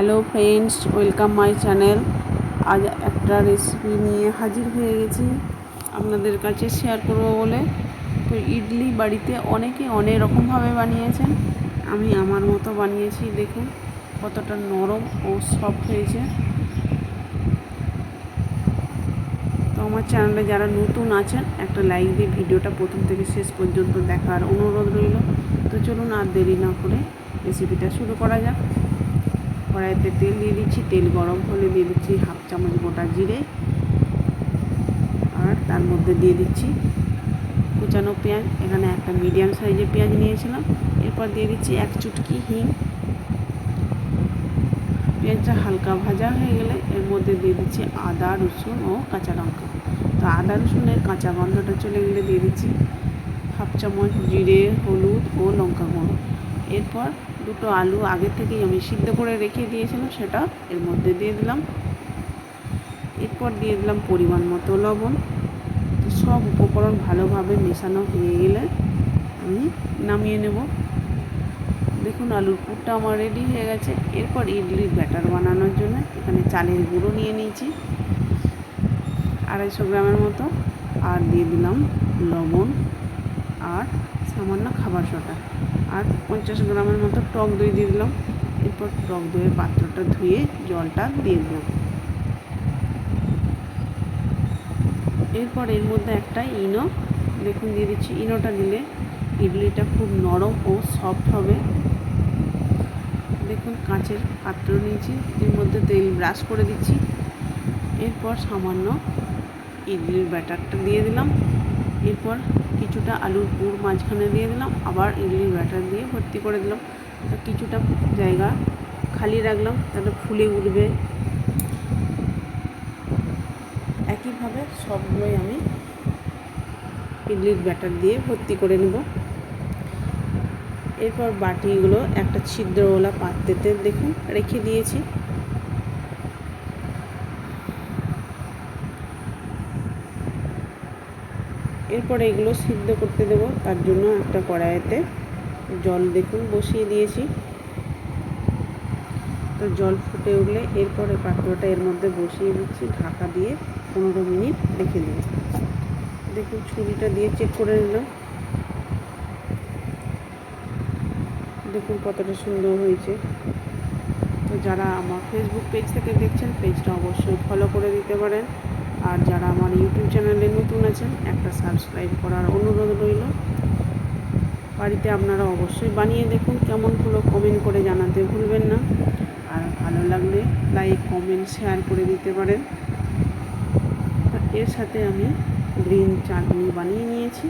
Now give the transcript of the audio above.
Hello friends, welcome my channel. আজ একটা recipe নিয়ে হাজির হয়ে গেছি আপনাদের কাছে শেয়ার করব বলে। তো ইডলি বাড়িতে অনেকে অনেক রকমভাবে বানিয়েছেন, আমি আমার মতো বানিয়েছি। দেখুন কতটা নরম ও সফট হয়েছে। তো আমার চ্যানেলে যারা নতুন আছেন একটা লাইক দিয়ে ভিডিওটা প্রথম থেকে শেষ পর্যন্ত দেখার অনুরোধ রইল। তো চলুন আর দেরি না করে রেসিপিটা শুরু করা যাক। কড়াইতে তেল দিয়ে দিচ্ছি, তেল গরম হলে দিয়ে দিচ্ছি হাফ চামচ গোটা জিরে, আর তার মধ্যে দিয়ে দিচ্ছি কুচানো পেঁয়াজ। এখানে একটা মিডিয়াম সাইজের পেঁয়াজ নিয়েছিলাম। এরপর দিয়ে দিচ্ছি এক চুটকি হিং। পেঁয়াজটা হালকা ভাজা হয়ে গেলে এর মধ্যে দিয়ে দিচ্ছি আদা, রসুন ও কাঁচা লঙ্কা। তো আদা রসুনের কাঁচা গন্ধটা চলে গেলে দিয়ে দিচ্ছি হাফ চামচ জিরে, হলুদ ও লঙ্কা গুঁড়ো। এরপর দুটো আলু আগে থেকেই আমি সিদ্ধ করে রেখে দিয়েছিলাম, সেটা এর মধ্যে দিয়ে দিলাম। এরপর দিয়ে দিলাম পরিমাণ মতো লবণ। সব উপকরণ ভালোভাবে মেশানো হয়ে গেলে আমি নামিয়ে নেব। দেখুন আলুর পুরটা আমার রেডি হয়ে গেছে। এরপর ইডলির ব্যাটার বানানোর জন্য এখানে চালের গুঁড়ো নিয়ে নিয়েছি 250 গ্রামের মতো, আর দিয়ে দিলাম লবণ আর সামান্য খাবার সোডা, আর 50 গ্রামের মতো টক দই দিয়ে দিলাম। এরপর টক দইয়ের পাত্রটা ধুয়ে জলটা দিয়ে দিলাম। এরপর এর মধ্যে একটা ইনো দেখুন দিয়ে দিচ্ছি। ইনোটা দিলে ইডলিটা খুব নরম ও সফট হবে। দেখুন কাঁচের পাত্র নিয়েছি, এর মধ্যে তেল ব্রাশ করে দিচ্ছি। এরপর সামান্য ইডলির ব্যাটারটা দিয়ে দিলাম। এরপর কিছুটা আলুর পুর মাঝখানে দিয়ে দিলাম, আবার ইডলির ব্যাটার দিয়ে ভর্তি করে দিলাম। তো কিছুটা জায়গা খালি রাখলাম, তাহলে ফুলে উঠবে। একইভাবে সবগুলোই আমি ইডলির ব্যাটার দিয়ে ভর্তি করে নেব। এরপর বাটিগুলো একটা ছিদ্রওয়ালা পাত্রেতে দেখুন রেখে দিয়েছি। এরপর এগুলো সিদ্ধ করতে দেব, তার জন্য একটা কড়াইতে জল দেখুন বসিয়ে দিয়েছি। তো জল ফুটে উঠলে এরপরে পাত্রটা এর মধ্যে বসিয়ে দিচ্ছি, ঢাকা দিয়ে 15 মিনিট রেখে দেব। দেখুন ছুরিটা দিয়ে চেক করে নিলাম, দেখুন কতটা সুন্দর হয়েছে। তো যারা আমার ফেসবুক পেজ থেকে দেখছেন পেজটা অবশ্যই ফলো করে দিতে পারেন, আর যারা আমার ইউটিউব চ্যানেলে নতুন আছেন একটা সাবস্ক্রাইব করার অনুরোধ রইল। বাড়িতে আপনারা অবশ্যই বানিয়ে দেখুন, কেমন হলো কমেন্ট করে জানাতে ভুলবেন না। আর ভালো লাগলে লাইক, কমেন্ট, শেয়ার করে দিতে পারেন। এর সাথে আমি গ্রিন চাটনি বানিয়ে নিয়েছি।